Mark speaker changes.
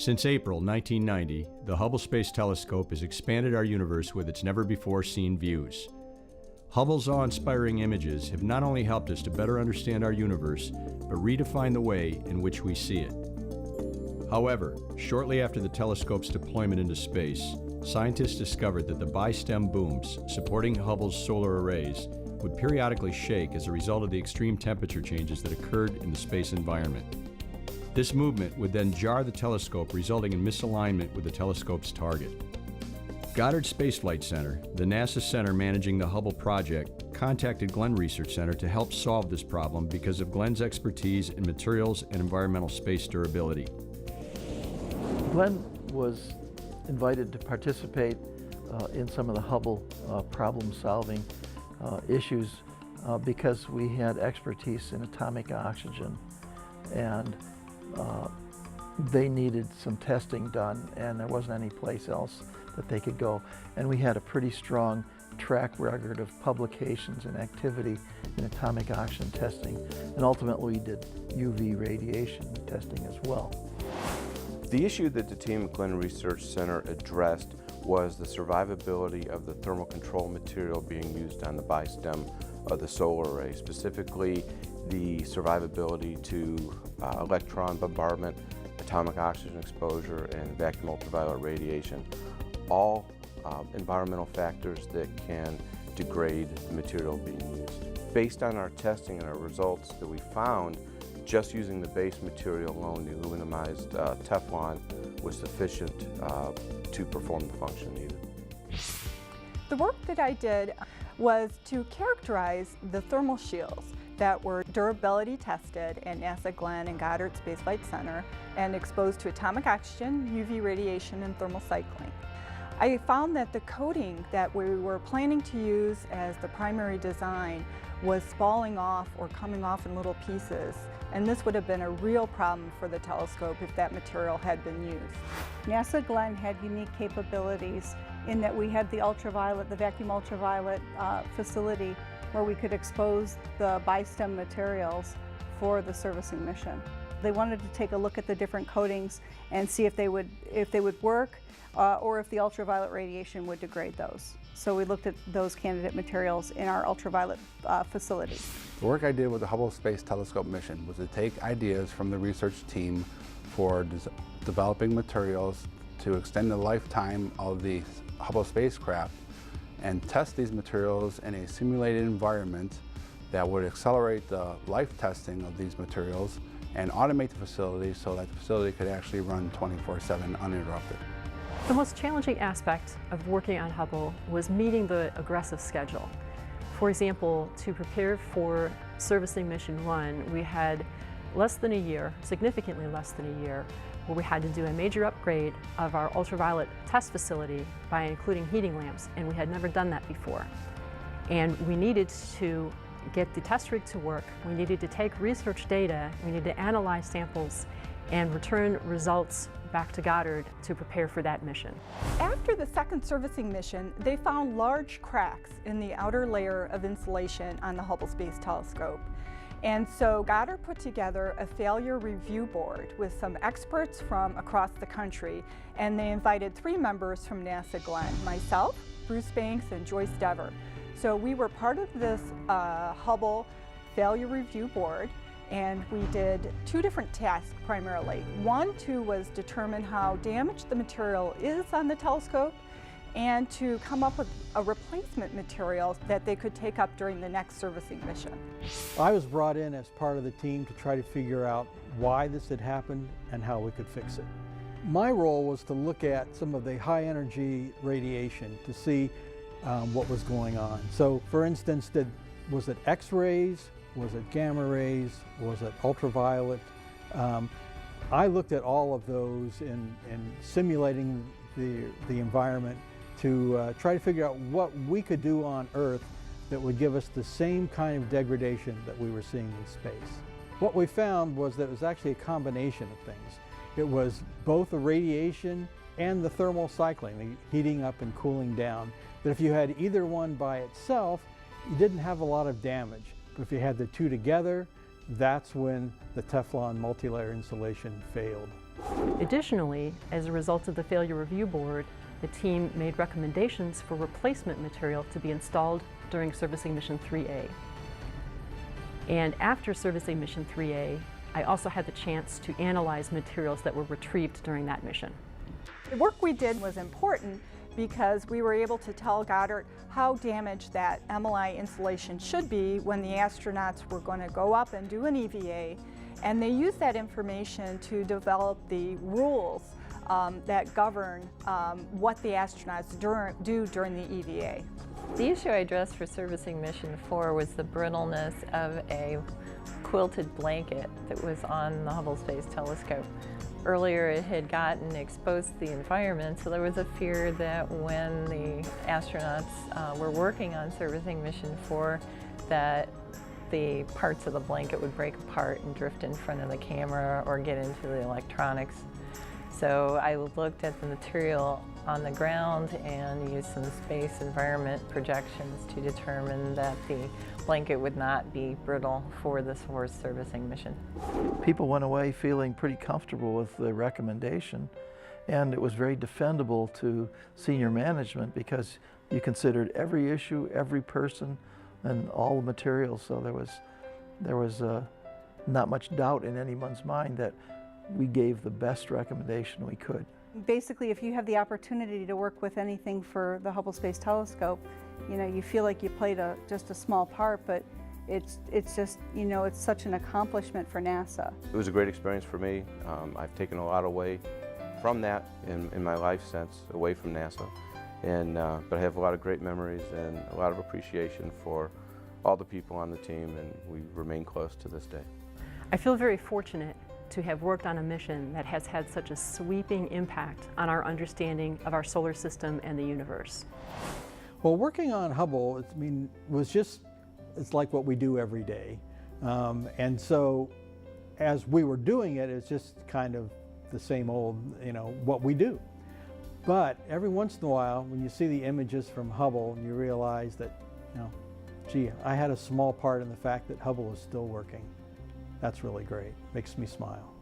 Speaker 1: Since April 1990, the Hubble Space Telescope has expanded our universe with its never-before-seen views. Hubble's awe-inspiring images have not only helped us to better understand our universe, but redefine the way in which we see it. However, shortly after the telescope's deployment into space, scientists discovered that the bi-stem booms supporting Hubble's solar arrays would periodically shake as a result of the extreme temperature changes that occurred in the space environment. This movement would then jar the telescope, resulting in misalignment with the telescope's target. Goddard Space Flight Center, the NASA center managing the Hubble project, contacted Glenn Research Center to help solve this problem because of Glenn's expertise in materials and environmental space durability.
Speaker 2: Glenn was invited to participate in some of the Hubble problem-solving issues because we had expertise in atomic oxygen, and they needed some testing done, and there wasn't any place else that they could go. And we had a pretty strong track record of publications and activity in atomic oxygen testing, and ultimately we did UV radiation testing as well.
Speaker 3: The issue that the team at Glenn Research Center addressed was the survivability of the thermal control material being used on the bi-stem of the solar array, specifically the survivability to electron bombardment, atomic oxygen exposure, and vacuum ultraviolet radiation, all environmental factors that can degrade the material being used. Based on our testing and our results that we found, just using the base material alone, the aluminumized Teflon, was sufficient to perform the function needed.
Speaker 4: The work that I did was to characterize the thermal shields that were durability tested at NASA Glenn and Goddard Space Flight Center and exposed to atomic oxygen, UV radiation, and thermal cycling. I found that the coating that we were planning to use as the primary design was falling off or coming off in little pieces, and this would have been a real problem for the telescope if that material had been used.
Speaker 5: NASA Glenn had unique capabilities in that we had the ultraviolet, the vacuum ultraviolet facility where we could expose the bi-stem materials for the servicing mission. They wanted to take a look at the different coatings and see if they would work or if the ultraviolet radiation would degrade those. So we looked at those candidate materials in our ultraviolet facility.
Speaker 6: The work I did with the Hubble Space Telescope mission was to take ideas from the research team for developing materials to extend the lifetime of the Hubble spacecraft and test these materials in a simulated environment that would accelerate the life testing of these materials and automate the facility so that the facility could actually run 24/7 uninterrupted.
Speaker 7: The most challenging aspect of working on Hubble was meeting the aggressive schedule. For example, to prepare for servicing Mission 1, we had less than a year, significantly less than a year, where we had to do a major upgrade of our ultraviolet test facility by including heating lamps, and we had never done that before. And we needed to get the test rig to work, we needed to take research data, we needed to analyze samples and return results back to Goddard to prepare for that mission.
Speaker 4: After the second servicing mission, they found large cracks in the outer layer of insulation on the Hubble Space Telescope. And so Goddard put together a failure review board with some experts from across the country, and they invited 3 members from NASA Glenn, myself, Bruce Banks, and Joyce Dever. So we were part of this Hubble failure review board, and we did 2 different tasks primarily. One was determine how damaged the material is on the telescope, and to come up with a replacement material that they could take up during the next servicing mission.
Speaker 8: I was brought in as part of the team to try to figure out why this had happened and how we could fix it. My role was to look at some of the high energy radiation to see what was going on. So for instance, was it X-rays? Was it gamma rays? Was it ultraviolet? I looked at all of those in simulating the environment to try to figure out what we could do on Earth that would give us the same kind of degradation that we were seeing in space. What we found was that it was actually a combination of things. It was both the radiation and the thermal cycling, the heating up and cooling down, that if you had either one by itself, you didn't have a lot of damage. But if you had the 2 together, that's when the Teflon multi-layer insulation failed.
Speaker 7: Additionally, as a result of the failure review board, the team made recommendations for replacement material to be installed during servicing mission 3A. And after servicing mission 3A, I also had the chance to analyze materials that were retrieved during that mission.
Speaker 4: The work we did was important because we were able to tell Goddard how damaged that MLI installation should be when the astronauts were going to go up and do an EVA, and they used that information to develop the rules that govern what the astronauts do during the EVA.
Speaker 9: The issue I addressed for servicing mission 4 was the brittleness of a quilted blanket that was on the Hubble Space Telescope. Earlier it had gotten exposed to the environment, so there was a fear that when the astronauts were working on servicing mission 4 that the parts of the blanket would break apart and drift in front of the camera or get into the electronics. So I looked at the material on the ground and used some space environment projections to determine that the blanket would not be brittle for this force servicing mission.
Speaker 2: People went away feeling pretty comfortable with the recommendation, and it was very defendable to senior management because you considered every issue, every person, and all the materials. So there was not much doubt in anyone's mind that we gave the best recommendation we could.
Speaker 5: Basically, if you have the opportunity to work with anything for the Hubble Space Telescope, you know, you feel like you played just a small part, but it's just, you know, it's such an accomplishment for NASA.
Speaker 3: It was a great experience for me. I've taken a lot away from that in my life since, away from NASA. But I have a lot of great memories and a lot of appreciation for all the people on the team, and we remain close to this day.
Speaker 7: I feel very fortunate to have worked on a mission that has had such a sweeping impact on our understanding of our solar system and the universe.
Speaker 8: Well, working on Hubble, it's like what we do every day. And so as we were doing it, it's just kind of the same old, you know, what we do. But every once in a while, when you see the images from Hubble and you realize that, you know, gee, I had a small part in the fact that Hubble is still working. That's really great. Makes me smile.